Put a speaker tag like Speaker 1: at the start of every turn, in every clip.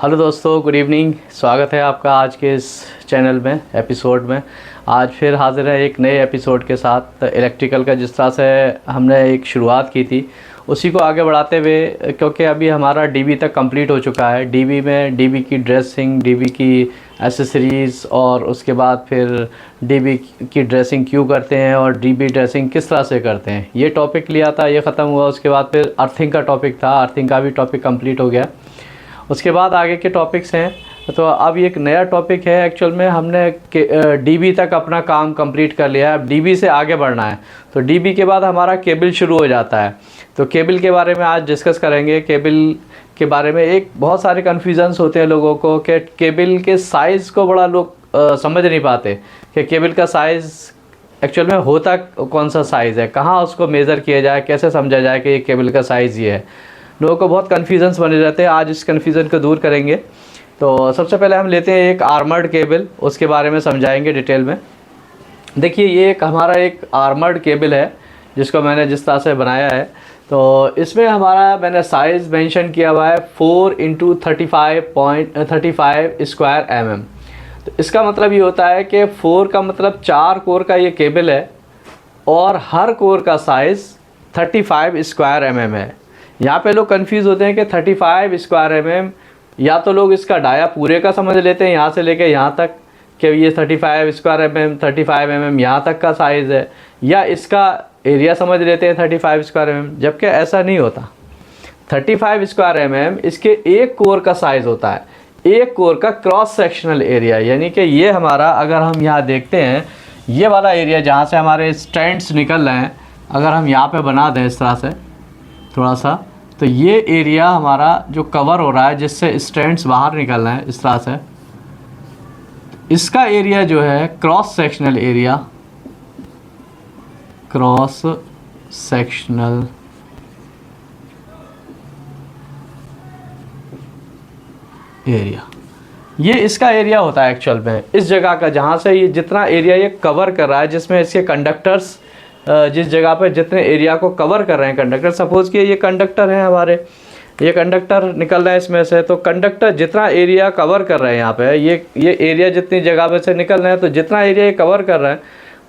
Speaker 1: Hello दोस्तों, good evening. स्वागत है आपका आज के इस चैनल में एपिसोड में। आज फिर हाज़िर है एक नए एपिसोड के साथ। इलेक्ट्रिकल का जिस तरह से हमने एक शुरुआत की थी उसी को आगे बढ़ाते हुए, क्योंकि अभी हमारा डीबी तक कंप्लीट हो चुका है। डीबी में डीबी की ड्रेसिंग, डीबी की एसेसरीज़ और उसके बाद फिर डीबी की ड्रेसिंग क्यों करते हैं और डीबी ड्रेसिंग किस तरह से करते हैं, ये टॉपिक लिया था, ये ख़त्म हुआ। उसके बाद फिर अर्थिंग का टॉपिक था, अर्थिंग का भी टॉपिक कंप्लीट हो गया। उसके बाद आगे के टॉपिक्स हैं। तो अब एक नया टॉपिक है। एक्चुअल में हमने डीबी तक अपना काम कंप्लीट कर लिया है, अब डीबी से आगे बढ़ना है। तो डीबी के बाद हमारा केबल शुरू हो जाता है। तो केबल के बारे में आज डिस्कस करेंगे। केबल के बारे में एक बहुत सारे कन्फ्यूजन्स होते हैं लोगों को कि केबल के साइज़ को बड़ा लोग समझ नहीं पाते कि केबल का साइज़ एक्चुअल में होता कौन सा साइज़ है, कहाँ उसको मेज़र किया जाए, कैसे समझा जाए कि ये केबल का साइज़ ये है। लोगों को बहुत कन्फ्यूजन्स बने रहते हैं। आज इस कन्फ्यूज़न को दूर करेंगे। तो सबसे पहले हम लेते हैं एक आर्मर्ड केबल, उसके बारे में समझाएंगे डिटेल में। देखिए, ये एक हमारा एक आर्मर्ड केबल है जिसको मैंने जिस तरह से बनाया है। तो इसमें हमारा मैंने साइज़ मेंशन किया हुआ है 4 × 35.35 स्क्वायर mm। तो इसका मतलब ये होता है कि 4 का मतलब 4 कोर का ये केबल है और हर कोर का साइज़ 35 स्क्वायर mm है। यहाँ पे लोग कंफ्यूज होते हैं कि 35 स्क्वायर mm, या तो लोग इसका डाया पूरे का समझ लेते हैं यहाँ से लेके यहाँ तक कि ये 35 स्क्वायर mm, 35 mm यहाँ तक का साइज़ है, या इसका एरिया समझ लेते हैं 35 स्क्वायर mm, जबकि ऐसा नहीं होता। 35 स्क्वायर mm इसके एक कोर का साइज़ होता है, एक कोर का क्रॉस सेक्शनल एरिया। यानी कि ये हमारा, अगर हम यहाँ देखते हैं, ये वाला एरिया जहाँ से हमारे स्ट्रैंड्स निकल रहे हैं, अगर हम यहाँ पे बना दें इस तरह से थोड़ा सा, तो ये एरिया हमारा जो कवर हो रहा है जिससे स्ट्रैंड्स बाहर निकल रहे हैं इस तरह से, इसका एरिया जो है cross sectional area, cross sectional area, ये इसका एरिया होता है एक्चुअल में। इस जगह का जहाँ से ये जितना एरिया ये कवर कर रहा है, जिसमें इसके कंडक्टर्स जिस जगह पे जितने एरिया को कवर कर रहे हैं कंडक्टर, सपोज़ कि ये कंडक्टर हैं हमारे, ये कंडक्टर निकल रहा है इसमें से, तो कंडक्टर जितना एरिया कवर कर रहे हैं यहाँ पे, ये एरिया जितनी जगह में से निकल रहे हैं, तो जितना एरिया ये कवर कर रहे हैं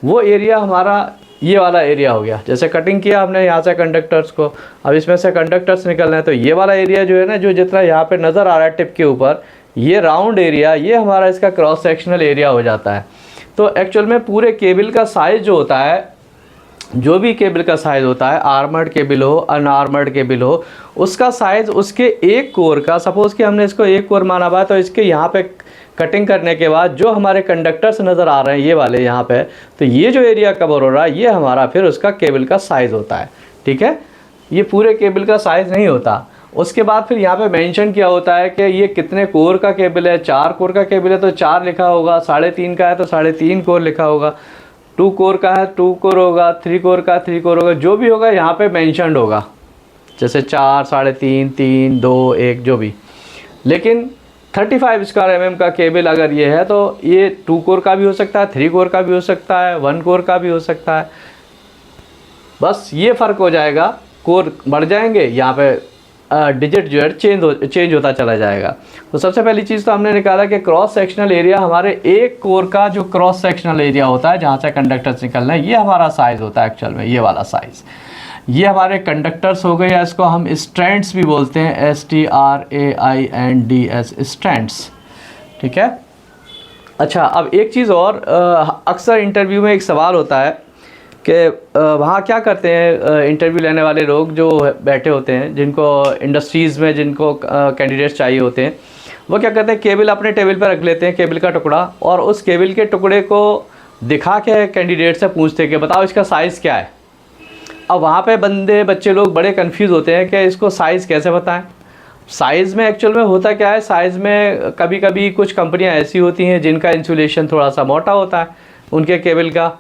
Speaker 1: वो एरिया हमारा ये वाला एरिया हो गया। जैसे कटिंग किया हमने यहाँ से कंडक्टर्स को, अब इसमें से कंडक्टर्स निकल रहे हैं, तो ये वाला एरिया जो है ना, जो जितना यहाँ पर नज़र आ रहा है टिप के ऊपर, ये राउंड एरिया, ये हमारा इसका क्रॉस सेक्शनल एरिया हो जाता है। तो एक्चुअल में पूरे केबल का साइज़ जो होता है, जो भी केबल का साइज़ होता है, आर्मर्ड केबल हो अनआर्मर्ड केबल हो, उसका साइज़ उसके एक कोर का, सपोज़ कि हमने इसको एक कोर माना हुआ है, तो इसके यहाँ पे कटिंग करने के बाद जो हमारे कंडक्टर्स नज़र आ रहे हैं ये वाले यहाँ पे, तो ये जो एरिया कवर हो रहा है ये हमारा फिर उसका केबल का साइज़ होता है। ठीक है, ये पूरे केबल का साइज़ नहीं होता। उसके बाद फिर यहाँ पे मेंशन किया होता है कि ये कितने कोर का केबल है। 4 कोर का केबल है तो 4 लिखा होगा, 3.5 का है तो 3.5 कोर लिखा होगा, 2 कोर का है 2 कोर होगा, 3 कोर का 3 कोर होगा, जो भी होगा यहाँ पे मेंशनड होगा, जैसे 4, 3.5, 3, 2, 1 जो भी। लेकिन 35 स्क्वायर mm का केबल अगर ये है तो ये 2 कोर का भी हो सकता है, 3 कोर का भी हो सकता है, 1 कोर का भी हो सकता है। बस ये फ़र्क हो जाएगा, कोर बढ़ जाएंगे, यहाँ पे डिजिट जो है चेंज होता चला जाएगा। तो सबसे पहली चीज़ तो हमने निकाला कि क्रॉस सेक्शनल एरिया, हमारे एक कोर का जो क्रॉस सेक्शनल एरिया होता है जहाँ से कंडक्टर्स निकल रहे हैं, ये हमारा साइज़ होता है एक्चुअल में, ये वाला साइज़। ये हमारे कंडक्टर्स हो गए, या इसको हम स्ट्रैंड्स भी बोलते हैं, STRAINDS, स्ट्रैंड्स। ठीक है। अच्छा, अब एक चीज़ और, अक्सर इंटरव्यू में एक सवाल होता है कि वहाँ क्या करते हैं इंटरव्यू लेने वाले लोग जो बैठे होते हैं, जिनको इंडस्ट्रीज़ में जिनको कैंडिडेट्स चाहिए होते हैं, वो क्या करते हैं, केबल अपने टेबल पर रख लेते हैं, केबल का टुकड़ा, और उस केबल के टुकड़े को दिखा के कैंडिडेट से पूछते हैं कि बताओ इसका साइज़ क्या है। अब वहाँ पे बच्चे लोग बड़े कंफ्यूज होते हैं कि इसको साइज़ कैसे बताएं। साइज़ में एक्चुअल में होता क्या है, साइज़ में कभी कभी कुछ कंपनियाँ ऐसी होती हैं जिनका इंसुलेशन थोड़ा सा मोटा होता है उनके केबल का,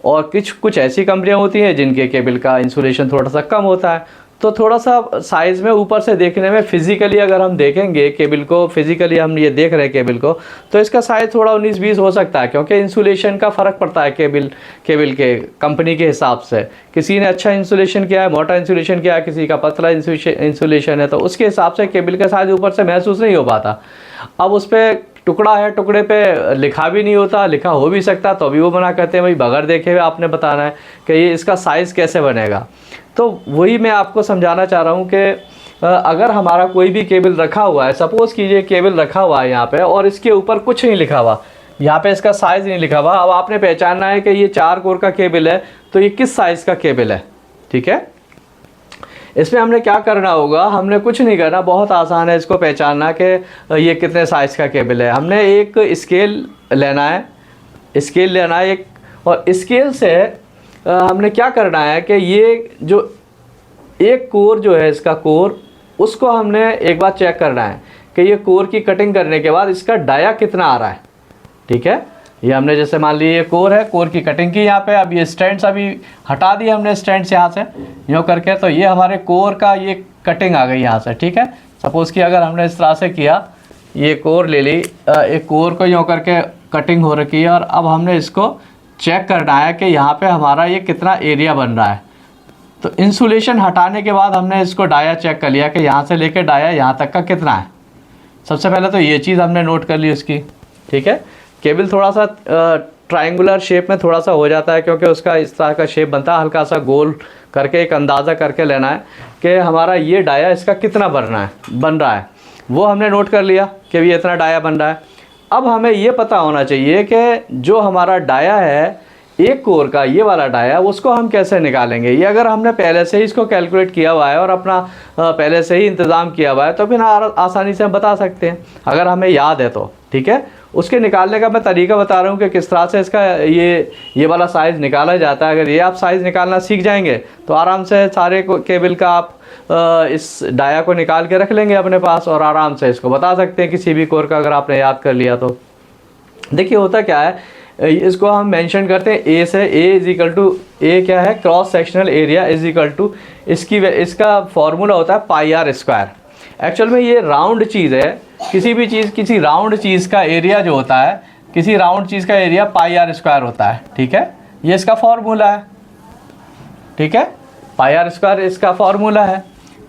Speaker 1: और कुछ ऐसी कंपनियां होती हैं जिनके केबल का इंसुलेशन थोड़ा सा कम होता है। तो थोड़ा सा साइज़ में ऊपर से देखने में फिज़िकली अगर हम देखेंगे केबल को, फिज़िकली हम ये देख रहे हैं केबल को, तो इसका साइज़ थोड़ा 19-20 हो सकता है, क्योंकि इंसुलेशन का फ़र्क पड़ता है केबल के कंपनी के हिसाब से। किसी ने अच्छा इंसुलेशन किया है, मोटा इंसुलेशन किया है, किसी का पतला इंसुलेशन है, तो उसके हिसाब से केबल का साइज़ ऊपर से महसूस नहीं हो पाता। अब उस पर टुकड़ा है, टुकड़े पे लिखा भी नहीं होता, लिखा हो भी सकता तो भी वो मना करते हैं भाई बगैर देखे हुए आपने बताना है कि ये इसका साइज़ कैसे बनेगा। तो वही मैं आपको समझाना चाह रहा हूँ कि अगर हमारा कोई भी केबल रखा हुआ है, सपोज़ कीजिए केबल रखा हुआ है यहाँ पे और इसके ऊपर कुछ नहीं लिखा हुआ, यहाँ पे इसका साइज़ नहीं लिखा हुआ, अब आपने पहचानना है कि ये 4 कोर का केबल है तो ये किस साइज़ का केबल है। ठीक है, इसमें हमने क्या करना होगा, हमने कुछ नहीं करना, बहुत आसान है इसको पहचानना कि ये कितने साइज़ का केबल है। हमने एक स्केल लेना है, स्केल लेना है एक, और स्केल से हमने क्या करना है कि ये जो एक कोर जो है इसका कोर, उसको हमने एक बार चेक करना है कि ये कोर की कटिंग करने के बाद इसका डाया कितना आ रहा है। ठीक है, ये हमने जैसे मान लीजिए ये कोर है, कोर की कटिंग की यहाँ पे, अब ये स्टैंड्स अभी हटा दिए हमने स्टैंड्स यहाँ से यूँ करके, तो ये हमारे कोर का ये कटिंग आ गई यहाँ से। ठीक है, सपोज़ कि अगर हमने इस तरह से किया, ये कोर ले ली, एक कोर को यूँ करके कटिंग हो रखी है, और अब हमने इसको चेक करना है कि यहाँ पे हमारा ये कितना एरिया बन रहा है। तो इंसुलेशन हटाने के बाद हमने इसको डाया चेक कर लिया कि यहाँ से लेकर डाया यहाँ तक का कितना है। सबसे पहले तो ये चीज़ हमने नोट कर ली उसकी। ठीक है, केबल थोड़ा सा ट्रायंगुलर शेप में थोड़ा सा हो जाता है, क्योंकि उसका इस तरह का शेप बनता है, हल्का सा गोल करके एक अंदाज़ा करके लेना है कि हमारा ये डाया इसका कितना बन रहा है। वो हमने नोट कर लिया कि ये इतना डाया बन रहा है। अब हमें ये पता होना चाहिए कि जो हमारा डाया है एक कोर का, ये वाला डाया, उसको हम कैसे निकालेंगे। ये अगर हमने पहले से ही इसको कैलकुलेट किया हुआ है और अपना पहले से ही इंतज़ाम किया हुआ है तो फिर आसानी से हम बता सकते हैं, अगर हमें याद है तो। ठीक है, उसके निकालने का मैं तरीका बता रहा हूँ कि किस तरह से इसका ये वाला साइज़ निकाला जाता है। अगर ये आप साइज़ निकालना सीख जाएंगे तो आराम से सारे केबल का आप इस डाया को निकाल के रख लेंगे अपने पास, और आराम से इसको बता सकते हैं किसी भी कोर का, अगर आपने याद कर लिया तो। देखिए होता क्या है, इसको हम मेंशन करते हैं ए से। A is equal to, A क्या है, cross sectional area is equal to, इसका फॉर्मूला होता है पाई आर स्क्वायर। एक्चुअल में ये राउंड चीज़ है, किसी भी चीज़, किसी राउंड चीज़ का एरिया जो होता है, किसी राउंड चीज़ का एरिया पाई आर स्क्वायर होता है। ठीक है, ये इसका फॉर्मूला है। ठीक है, पाई आर स्क्वायर इसका फॉर्मूला है।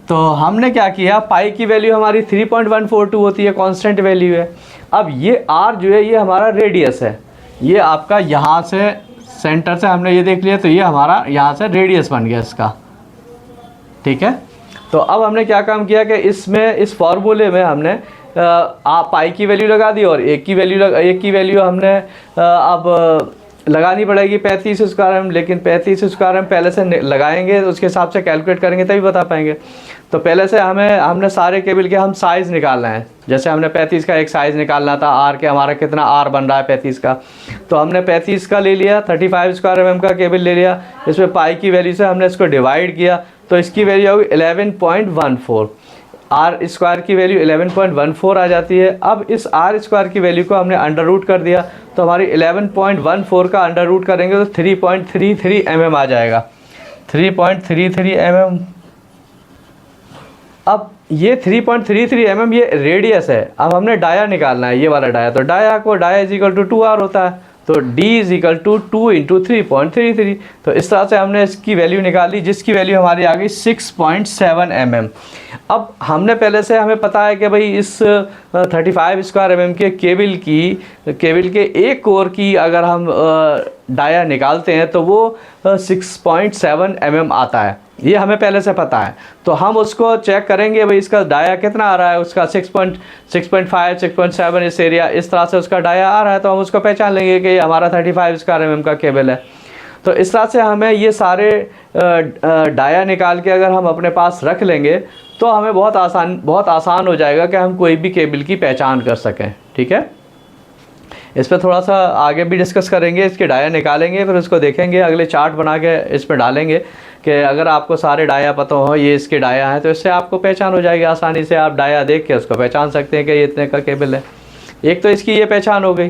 Speaker 1: तो हमने क्या किया, पाई की वैल्यू हमारी 3.142 होती है, कांस्टेंट वैल्यू है। अब ये आर जो है ये हमारा रेडियस है, ये आपका यहाँ से सेंटर से हमने ये देख लिया, तो ये हमारा यहाँ से रेडियस बन गया इसका। ठीक है, तो अब हमने क्या काम किया कि इसमें, इस फार्मूले में हमने पाई की वैल्यू लगा दी, और एक की वैल्यू हमने अब लगानी पड़ेगी 35 स्क्वायर एम, लेकिन 35 स्क्वायर एम पहले से लगाएंगे, उसके हिसाब से कैलकुलेट करेंगे तभी बता पाएंगे। तो पहले से हमने सारे केबल के हम साइज़ निकालना है। जैसे हमने 35 का एक साइज़ निकालना था, आर के हमारा कितना आर बन रहा है 35 का, तो हमने 35 का ले लिया, 35 स्क्वायर एम का केबल ले लिया, इसमें पाई की वैल्यू से हमने इसको डिवाइड किया, तो इसकी वैल्यू होगी 11.14। आर स्क्वायर की वैल्यू 11.14 आ जाती है। अब इस आर स्क्वायर की वैल्यू को हमने अंडर रूट कर दिया, तो हमारी 11.14 का अंडर रूट करेंगे तो 3.33 mm आ जाएगा, 3.33 mm। अब ये 3.33 mm ये रेडियस है। अब हमने डाया निकालना है, ये वाला डाया, तो dia is equal to 2r होता है, तो d is equal to 2 into 3.33। तो इस तरह से हमने इसकी वैल्यू निकाली, जिसकी वैल्यू हमारी आ गई 6.7 mm। अब हमने पहले से हमें पता है कि भाई इस 35 स्क्वायर mm के केबल के एक कोर की अगर हम डाया निकालते हैं तो वो 6.7 mm आता है, ये हमें पहले से पता है। तो हम उसको चेक करेंगे भाई इसका डाया कितना आ रहा है, उसका 6.5 6.7 इस एरिया, इस तरह से उसका डाया आ रहा है, तो हम उसको पहचान लेंगे कि ये हमारा 35 स्क्वायर mm का केबल है। तो इस तरह से हमें ये सारे डाया निकाल के अगर हम अपने पास रख लेंगे तो हमें बहुत आसान हो जाएगा कि हम कोई भी केबल की पहचान कर सकें। ठीक है, इस पर थोड़ा सा आगे भी डिस्कस करेंगे, इसके डाया निकालेंगे, फिर उसको देखेंगे, अगले चार्ट बना के इस पर डालेंगे कि अगर आपको सारे डाया पता हो ये इसके डाया हैं, तो इससे आपको पहचान हो जाएगी आसानी से। आप डाया देख के उसको पहचान सकते हैं कि ये इतने का केबल है। एक तो इसकी ये पहचान हो गई।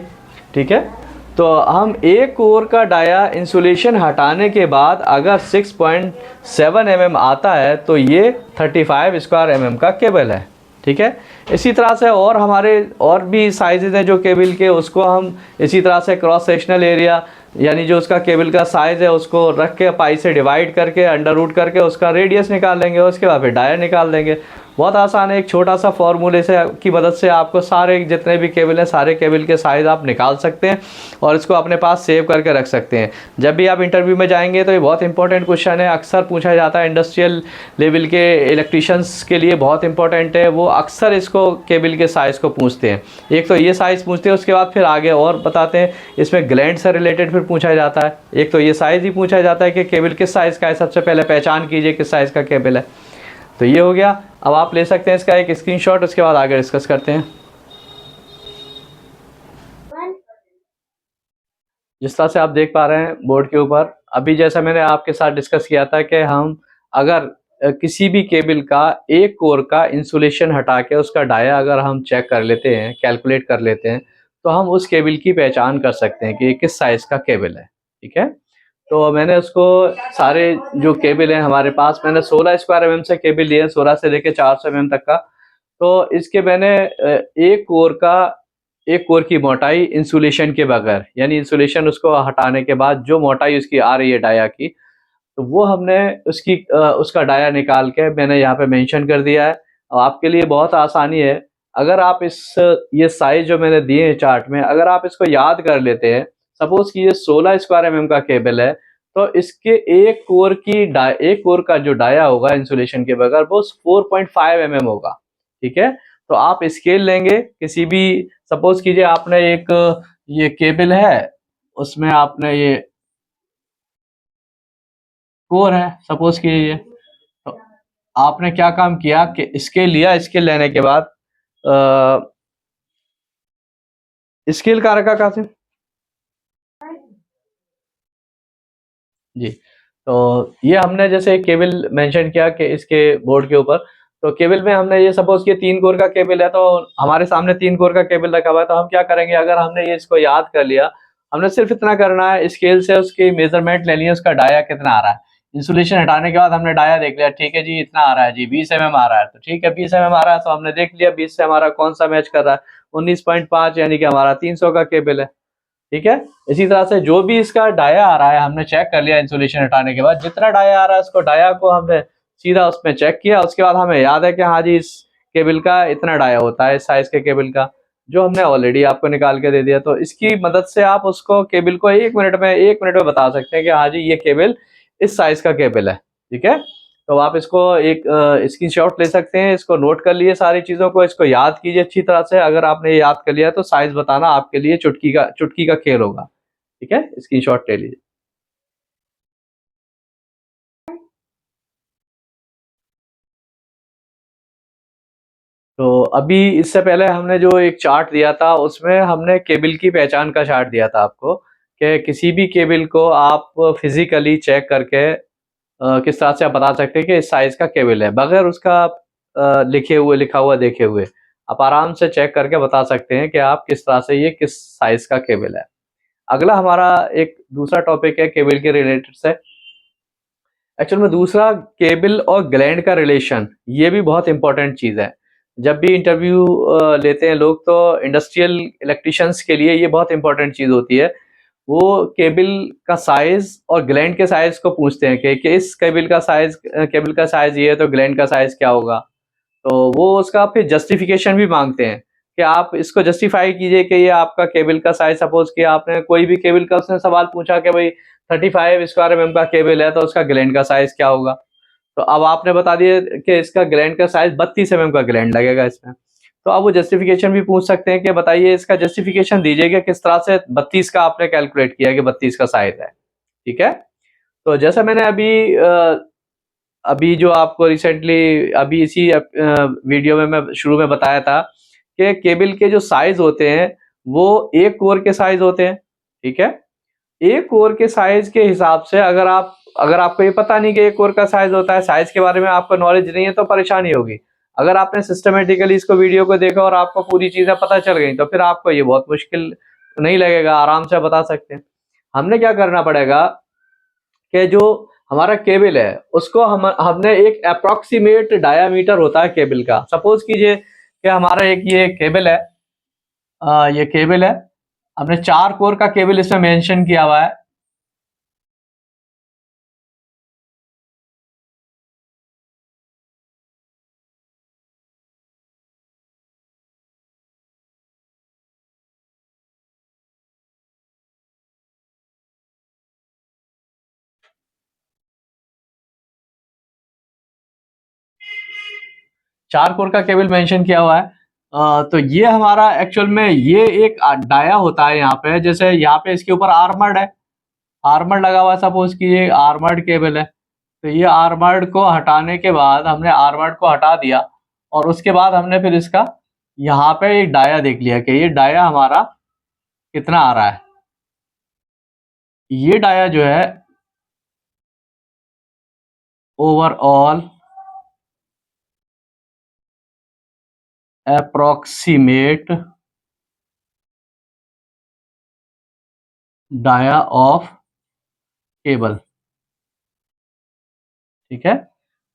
Speaker 1: ठीक है, तो हम एक कोर का डाया इंसुलेशन हटाने के बाद अगर 6.7 mm आता है तो ये 35 स्क्वायर mm का केबल है, ठीक है। इसी तरह से और हमारे और भी साइजेज हैं जो केबल के, उसको हम इसी तरह से क्रॉस सेक्शनल एरिया यानी जो उसका केबल का साइज़ है उसको रख के पाई से डिवाइड करके अंडर रूट करके उसका रेडियस निकाल लेंगे, उसके बाद फिर डाया निकाल देंगे। बहुत आसान है, एक छोटा सा फॉर्मूले से की मदद से आपको सारे जितने भी केबल हैं सारे केबल के साइज़ आप निकाल सकते हैं और इसको अपने पास सेव करके रख सकते हैं। जब भी आप इंटरव्यू में जाएंगे तो ये बहुत इंपॉर्टेंट क्वेश्चन है, अक्सर पूछा जाता है, इंडस्ट्रियल लेवल के इलेक्ट्रीशियंस के लिए बहुत इंपॉर्टेंट है, वो अक्सर इसको केबल के साइज़ को पूछते हैं। एक तो ये साइज़ पूछते हैं, उसके बाद फिर आगे और बताते हैं, इसमें ग्लैंड से रिलेटेड फिर पूछा जाता है। एक तो ये साइज़ ही पूछा जाता है कि केबल किस साइज़ का है, सबसे पहले पहचान कीजिए किस साइज़ का केबल है। तो ये हो गया। अब आप ले सकते हैं इसका एक स्क्रीनशॉट, उसके बाद आगे डिस्कस करते हैं। जिस तरह से आप देख पा रहे हैं बोर्ड के ऊपर, अभी जैसा मैंने आपके साथ डिस्कस किया था कि हम अगर किसी भी केबल का एक कोर का इंसुलेशन हटा के उसका डाया अगर हम चेक कर लेते हैं, कैलकुलेट कर लेते हैं, तो हम उस केबल की पहचान कर सकते हैं कि ये किस साइज़ का केबल है, ठीक है। तो मैंने उसको सारे जो केबल हैं हमारे पास, मैंने 16 स्क्वायर एमएम से केबल लिए, 16 से लेके 400 एमएम तक का। तो इसके मैंने एक कोर की मोटाई इंसुलेशन के बगैर, यानी इंसुलेशन उसको हटाने के बाद जो मोटाई उसकी आ रही है डाया की, तो वो हमने उसका डाया निकाल के मैंने यहाँ पे मेंशन कर दिया है। और आपके लिए बहुत आसानी है, अगर आप ये साइज जो मैंने दिए हैं चार्ट में, अगर आप इसको याद कर लेते हैं, सपोज कि ये 16 स्क्वायर एमएम का केबल है, तो इसके एक कोर का जो डाया होगा इंसुलेशन के बगैर वो 4.5 एमएम होगा, ठीक है। तो आप स्केल लेंगे किसी भी, सपोज कीजिए आपने ये केबल है, उसमें आपने ये कोर है सपोज कीजिए, तो आपने क्या काम किया कि स्केल लिया, स्केल लेने के बाद स्केल कहाँ रखा, कहाँ से जी। तो ये हमने जैसे एक केबल मेंशन किया कि इसके बोर्ड के ऊपर, तो केबल में हमने ये सपोज कि 3 कोर का केबल है, तो हमारे सामने 3 कोर का केबल रखा हुआ है, तो हम क्या करेंगे, अगर हमने ये इसको याद कर लिया, हमने सिर्फ इतना करना है, स्केल से उसकी मेजरमेंट ले ली, उसका डाया कितना आ रहा है। इंसुलेशन हटाने के बाद हमने डाया देख लिया, ठीक है जी इतना आ रहा है जी, 20 एमएम आ रहा है, तो ठीक है 20 एमएम आ रहा है, तो हमने देख लिया 20 से हमारा कौन सा मैच कर रहा है, 19.5, यानी कि हमारा 300 का केबल है, ठीक है। इसी तरह से जो भी इसका डाया आ रहा है हमने चेक कर लिया, इंसुलेशन हटाने के बाद जितना डाया आ रहा है उसको डाया को हमने सीधा उसमें चेक किया, उसके बाद हमें याद है कि हाँ जी इस केबल का इतना डाया होता है, इस साइज के केबल का, जो हमने ऑलरेडी आपको निकाल के दे दिया। तो इसकी मदद से आप उसको केबल को 1 मिनट में बता सकते हैं कि हाँ जी ये केबल इस साइज का केबल है, ठीक है। तो आप इसको एक स्क्रीनशॉट ले सकते हैं, इसको नोट कर लिए सारी चीज़ों को, इसको याद कीजिए अच्छी तरह से। अगर आपने ये याद कर लिया तो साइज बताना आपके लिए चुटकी का खेल होगा, ठीक है। स्क्रीनशॉट ले लीजिए। तो अभी इससे पहले हमने जो एक चार्ट दिया था उसमें हमने केबल की पहचान का चार्ट दिया था आपको, कि किसी भी केबल को आप फिजिकली चेक करके किस तरह से आप बता सकते हैं कि इस साइज का केबल है, बगैर उसका लिखा हुआ देखे हुए आप आराम से चेक करके बता सकते हैं कि आप किस तरह से ये किस साइज का केबल है। अगला हमारा एक दूसरा टॉपिक है केबल के रिलेटेड से। एक्चुअल में दूसरा, केबल और ग्लैंड का रिलेशन, ये भी बहुत इंपॉर्टेंट चीज़ है। जब भी इंटरव्यू लेते हैं लोग, तो इंडस्ट्रियल इलेक्ट्रिशियंस के लिए ये बहुत इंपॉर्टेंट चीज़ होती है। वो केबल का साइज और ग्लैंड के साइज को पूछते हैं कि इस केबल का साइज ये है तो ग्लैंड का साइज क्या होगा। तो वो उसका फिर जस्टिफिकेशन भी मांगते हैं कि आप इसको जस्टिफाई कीजिए कि ये आपका केबल का साइज, सपोज कि आपने कोई भी केबल का उसने सवाल पूछा कि भाई 35 स्क्वायर एमएम का केबल है तो उसका ग्लैंड का साइज क्या होगा। तो अब आपने बता दिया कि इसका ग्लैंड का साइज 32 एमएम का ग्लैंड लगेगा इसमें, तो अब वो जस्टिफिकेशन भी पूछ सकते हैं कि बताइए इसका जस्टिफिकेशन दीजिएगा किस तरह से 32 का आपने कैलकुलेट किया कि 32 का साइज है, ठीक है। तो जैसा मैंने अभी जो आपको रिसेंटली अभी इसी वीडियो में मैं शुरू में बताया था कि केबल के जो साइज होते हैं वो एक कोर के साइज होते हैं, ठीक है। एक कोर के साइज के हिसाब से अगर आपको ये पता नहीं कि एक कोर का साइज होता है, साइज के बारे में आपको नॉलेज नहीं है, तो परेशानी होगी। अगर आपने सिस्टमेटिकली इसको वीडियो को देखा और आपको पूरी चीजें पता चल गई, तो फिर आपको ये बहुत मुश्किल नहीं लगेगा, आराम से बता सकते हैं। हमने क्या करना पड़ेगा कि जो हमारा केबल है उसको हमने एक अप्रोक्सीमेट डायामीटर होता है केबल का। सपोज कीजिए कि हमारा एक ये केबल है, ये केबल है, हमने 4 कोर का केबल इसमें मेंशन किया हुआ है। चार कोर का केबल मेंशन किया हुआ है। तो ये हमारा एक्चुअल में ये एक डाया होता है यहाँ पे, जैसे यहाँ पे इसके ऊपर आर्मर्ड है, आर्मर्ड लगा हुआ है, सपोज कि ये आर्मर्ड केबल है। तो ये आर्मर्ड को हटाने के बाद हमने आर्मर्ड को हटा दिया और उसके बाद हमने फिर इसका यहाँ पे एक डाया देख लिया कि ये डाया हमारा कितना आ रहा है। ये डाया जो है overall approximate dia of cable, ठीक है।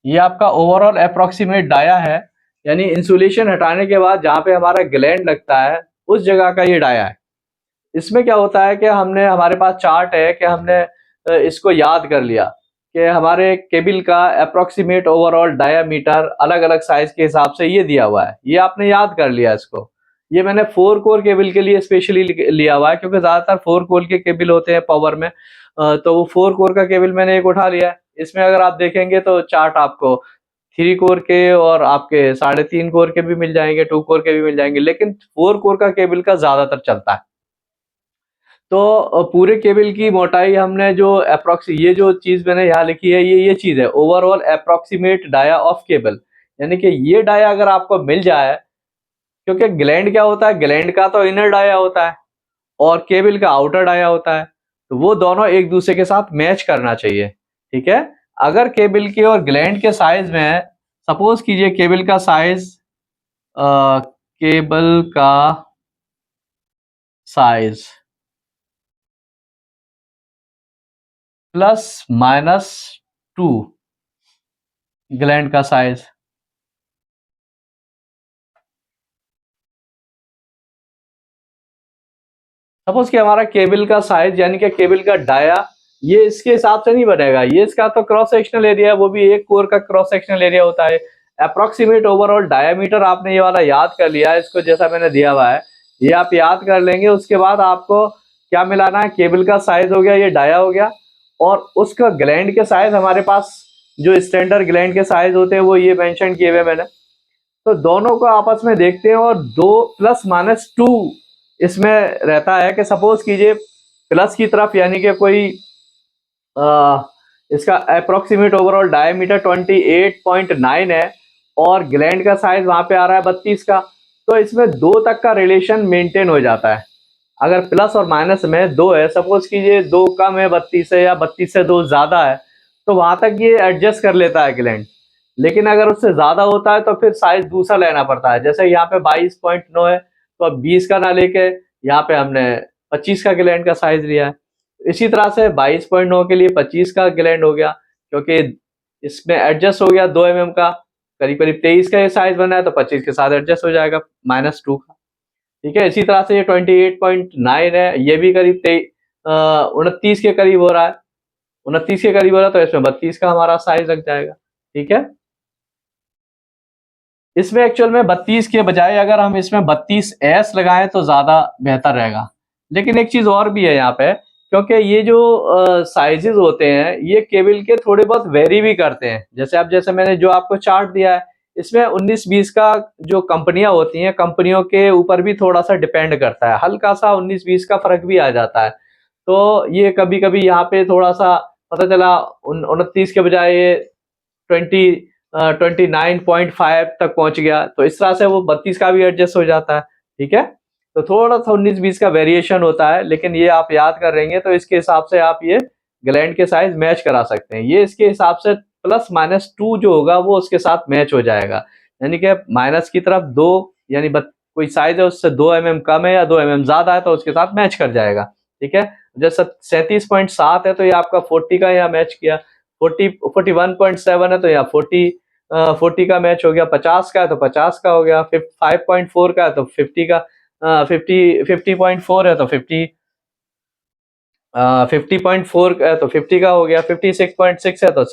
Speaker 1: ये आपका ओवरऑल अप्रोक्सीमेट डाया है, यानी इंसुलेशन हटाने के बाद जहाँ पे हमारा ग्लैंड लगता है उस जगह का ये डाया है। इसमें क्या होता है कि हमने हमारे पास चार्ट है कि हमने इसको याद कर लिया कि हमारे केबल का अप्रोक्सीमेट ओवरऑल डायामीटर अलग अलग साइज के हिसाब से ये दिया हुआ है, ये आपने याद कर लिया इसको। ये मैंने 4 कोर केबल के लिए स्पेशली लिया हुआ है क्योंकि ज़्यादातर 4 कोर के केबल होते हैं पावर में। तो वो 4 कोर का केबल मैंने एक उठा लिया है। इसमें अगर आप देखेंगे तो चार्ट आपको 3 कोर के और आपके 3.5 कोर के भी मिल जाएंगे, 2 कोर के भी मिल जाएंगे, लेकिन 4 कोर का केबल का ज़्यादातर चलता है। तो पूरे केबल की मोटाई हमने जो ये जो चीज मैंने यहाँ लिखी है ये चीज है overall approximate dia of cable, यानी कि ये डाया अगर आपको मिल जाए, क्योंकि ग्लैंड क्या होता है, ग्लैंड का तो इनर डाया होता है और केबल का आउटर डाया होता है, तो वो दोनों एक दूसरे के साथ मैच करना चाहिए, ठीक है। अगर केबल के और ग्लैंड के साइज में सपोज कीजिए केबल का साइज +-2 ग्लैंड का साइज, सपोज कि हमारा केबल का साइज यानी कि केबल का डाया ये इसके हिसाब से नहीं बनेगा, ये इसका तो क्रॉस सेक्शनल एरिया है, वो भी एक कोर का क्रॉस सेक्शनल एरिया होता है। अप्रोक्सीमेट ओवरऑल डायामीटर आपने ये वाला याद कर लिया है, इसको जैसा मैंने दिया हुआ है ये आप याद कर लेंगे। उसके बाद आपको क्या मिलाना है, केबल का साइज हो गया, ये डाया हो गया, और उसका ग्लैंड के साइज हमारे पास जो स्टैंडर्ड ग्लैंड के साइज होते हैं वो ये मेंशन किए हुए मैंने। तो दोनों को आपस में देखते हैं और 2 +-2 इसमें रहता है कि सपोज कीजिए प्लस की तरफ यानी कि कोई इसका अप्रोक्सीमेट ओवरऑल डायमीटर 28.9 है और ग्लैंड का साइज वहां पे आ रहा है 32 का, तो इसमें 2 तक का रिलेशन मेंटेन हो जाता है। अगर प्लस और माइनस में 2 है, सपोज कीजिए 2 कम है 32 से या 32 से 2 ज्यादा है, तो वहां तक ये एडजस्ट कर लेता है ग्लैंड। लेकिन अगर उससे ज्यादा होता है तो फिर साइज दूसरा लेना पड़ता है। जैसे यहाँ पे 22.9 है तो अब 20 का ना लेके यहाँ पे हमने 25 का ग्लैंड का साइज लिया है। इसी तरह से 22.9 के लिए 25 का ग्लैंड हो गया, क्योंकि इसमें एडजस्ट हो गया 2 mm का, करीब करीब 23 का ये साइज बना है तो 25 के साथ एडजस्ट हो जाएगा -2 का, ठीक है। इसी तरह से ये 28.9 है, ये भी करीब 29 के करीब हो रहा है, 29 के करीब हो रहा है, तो इसमें 32 का हमारा साइज लग जाएगा, ठीक है। इसमें एक्चुअल में 32 के बजाय अगर हम इसमें 32S लगाएं तो ज़्यादा बेहतर रहेगा। लेकिन एक चीज़ और भी है यहाँ पे, क्योंकि ये जो साइजेस होते हैं ये केबल के थोड़े बहुत वेरी भी करते हैं। जैसे मैंने जो आपको चार्ट दिया है इसमें 19-20 का जो कंपनियां होती हैं, कंपनियों के ऊपर भी थोड़ा सा डिपेंड करता है, हल्का सा 19-20 का फर्क भी आ जाता है। तो ये कभी कभी यहाँ पे थोड़ा सा पता चला 29 के बजाय ये 29.5 तक पहुंच गया, तो इस तरह से वो 32 का भी एडजस्ट हो जाता है, ठीक है। तो थोड़ा सा 19-20 का वेरिएशन होता है, लेकिन ये आप याद कर रहेंगे तो इसके हिसाब से आप ये ग्लैंड के साइज मैच करा सकते हैं। ये इसके हिसाब से +-2 जो होगा वो उसके साथ मैच हो जाएगा, यानी कि माइनस की तरफ 2 यानी कोई साइज है उससे 2 mm कम है या 2 mm ज्यादा है तो उसके साथ मैच कर जाएगा। ठीक है, जैसे 37.7 है तो ये आपका 40 का यहाँ मैच किया, 41.7 है तो यहाँ 40 का मैच हो गया, 50 का है तो 50 का हो गया, 5.4 का है तो 50 का, 50.4 है तो 50.4 है तो 50 का हो गया, 56.6 है तो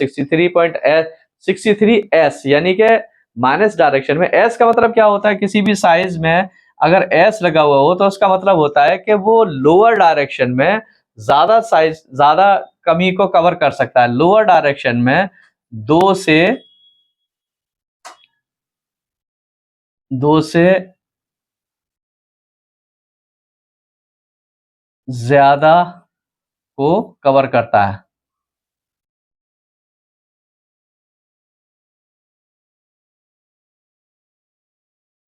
Speaker 1: 63 एस, यानी कि माइनस डायरेक्शन में। एस का मतलब क्या होता है, किसी भी साइज में अगर एस लगा हुआ हो तो उसका मतलब होता है कि वो लोअर डायरेक्शन में ज्यादा कमी को कवर कर सकता है। लोअर डायरेक्शन में दो से ज्यादा को कवर करता है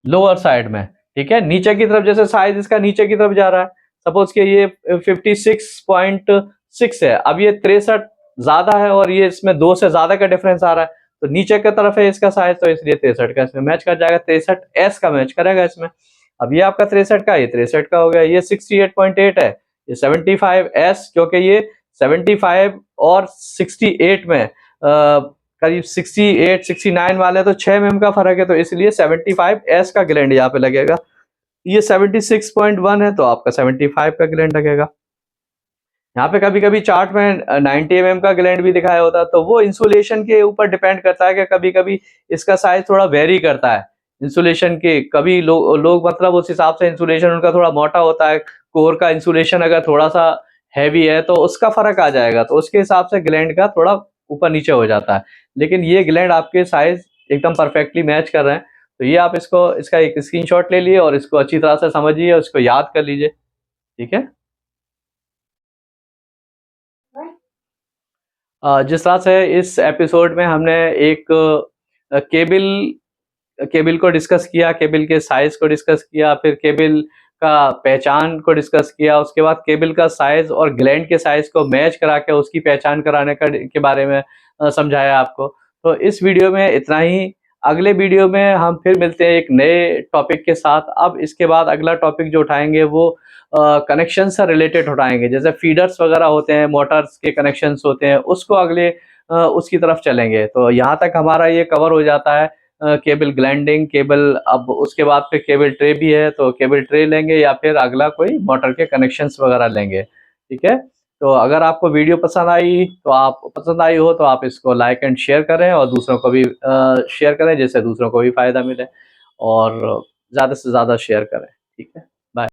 Speaker 1: लोअर साइड में। ठीक है, नीचे की तरफ जैसे साइज इसका नीचे की तरफ जा रहा है, सपोज कि ये 56.6 है, अब ये 63 ज्यादा है और ये इसमें 2 से ज्यादा का डिफरेंस आ रहा है, तो नीचे की तरफ है इसका साइज, तो इसलिए 63 का इसमें मैच कर जाएगा, 63 एस का मैच करेगा इसमें। अब ये आपका 63 का, ये 63 का हो गया, ये 68.8 है, ये 75 एस, क्योंकि ये 75 और 68 में करीब 68-69 वाले तो 6 mm का फर्क है, तो इसलिए 75 एस का ग्लैंड यहाँ पे लगेगा। ये 76.1 है तो आपका 75 का ग्लैंड लगेगा। यहाँ पे कभी कभी चार्ट में 90 mm का ग्लैंड भी दिखाया होता है, तो वो इंसुलेशन के ऊपर डिपेंड करता है कि कभी कभी इसका साइज थोड़ा वेरी करता है इंसुलेशन के। कभी लोग मतलब उस हिसाब से इंसुलेशन उनका थोड़ा मोटा होता है, कोर का इंसुलेशन अगर थोड़ा सा हैवी है तो उसका फर्क आ जाएगा, तो उसके हिसाब से ग्लैंड का थोड़ा ऊपर नीचे हो जाता है। लेकिन ये ग्लैंड आपके साइज एकदम परफेक्टली मैच कर रहे हैं, तो ये आप इसका एक स्क्रीनशॉट ले लिए और इसको अच्छी तरह से समझिए, उसको याद कर लीजिए। ठीक है, जिस तरह से इस एपिसोड में हमने एक केबल केबल को डिस्कस किया, केबल के साइज को डिस्कस किया, फिर केबल का पहचान को डिस्कस किया, उसके बाद केबल का साइज और ग्लैंड के साइज को मैच करा के उसकी पहचान कराने के बारे में समझाया आपको। तो इस वीडियो में इतना ही। अगले वीडियो में हम फिर मिलते हैं एक नए टॉपिक के साथ। अब इसके बाद अगला टॉपिक जो उठाएंगे वो कनेक्शन से रिलेटेड उठाएंगे, जैसे फीडर्स वगैरह होते हैं, मोटर्स के कनेक्शंस होते हैं, उसको अगले उसकी तरफ चलेंगे। तो यहाँ तक हमारा ये कवर हो जाता है केबल ग्लैंडिंग, केबल। अब उसके बाद फिर केबल ट्रे भी है, तो केबल ट्रे लेंगे या फिर अगला कोई मोटर के कनेक्शंस वगैरह लेंगे। ठीक है, तो अगर आपको वीडियो पसंद आई हो तो आप इसको लाइक एंड शेयर करें और दूसरों को भी शेयर करें, जिससे दूसरों को भी फायदा मिले, और ज़्यादा से ज़्यादा शेयर करें। ठीक है, बाय।